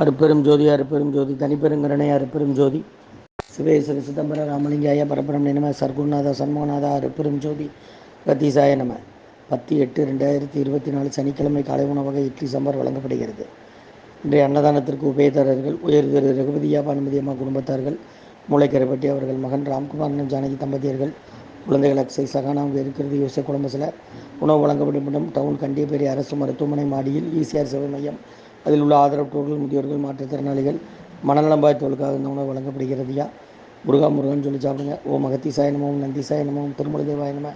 அருட்பெரும் ஜோதி அருட்பெரும் ஜோதி தனிப்பெருங்கருணை அருட்பெரும் ஜோதி சிவேஸ்வர சிதம்பர ராமலிங்காய பரபரமே நம சர்க்குருநாத சண்முகநாதா அருட்பெரும் ஜோதி கத்தீசாய நம 10/8/2024 சனிக்கிழமை காலை உணவக இட்லி சாம்பார் வழங்கப்படுகிறது. இன்றைய அன்னதானத்திற்கு உபயதாரர்கள் உயர் திரு ரகுபதியா பானுமதியம்மா குடும்பத்தார்கள், மூளைக்கரைப்பட்டி அவர்கள் மகன் ராம்குமார் ஜானகி தம்பதியர்கள், குழந்தைகள் அக்ஷய் சகானாம் இருக்கிறது யோசை குழம்பசில. உணவு வழங்கப்படும் இடம் டவுன் கண்டியப்பேரி அரசு மருத்துவமனை மாடியில் ஈசிஆர் சேவை மையம். அதில் உள்ள ஆதரவற்றோர்கள், முதியோர்கள், மாற்றுத்திறனாளிகள், மனநலம் பாதித்தவர்களுக்காக இந்த உணவு வழங்கப்படுகிறதுயா. முருகன் சொல்லி சாப்பிடுங்க. ஓம் அகத்தீசாய நம, ஓம் நந்திசாய நம, ஓம் திருமலை தேவாய நம,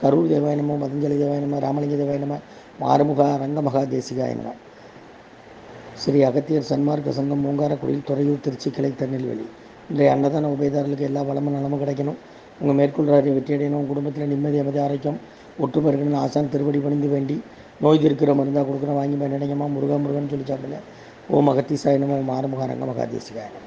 கரூர் தேவாய நம, மதஞ்சலி தேவாய நம, ராமலிங்க தேவாய நம, மாறுமுக ரங்கமகா தேசிகாய நம. ஸ்ரீ அகத்தியர் சன்மார்க்க சங்கம் மூங்காரக்குடியில் துறையூர் திருச்சி கிளை திருநெல்வேலி. இன்றைய அன்னதான உபயதாரர்களுக்கு எல்லா வளமும் நலமும் கிடைக்கணும். உங்கள் மேற்கொள்றாரை வெற்றியடையணும். உங்கள் குடும்பத்தில் நிம்மதி அமைதி ஆரோக்கியம் ஒற்றுமை இருக்கணும்னு ஆசான் திருப்படி பணிந்து வேண்டி நோய் தீர்க்கிற மருந்தாக கொடுக்குறோம். வாங்கி பயனடைங்கம்மா. முருகன் சொல்லி சாப்பிடுங்க. ஓம் அகத்தீசாய நம, மாறுமுக ரங்கமகா தேசிகாய நம.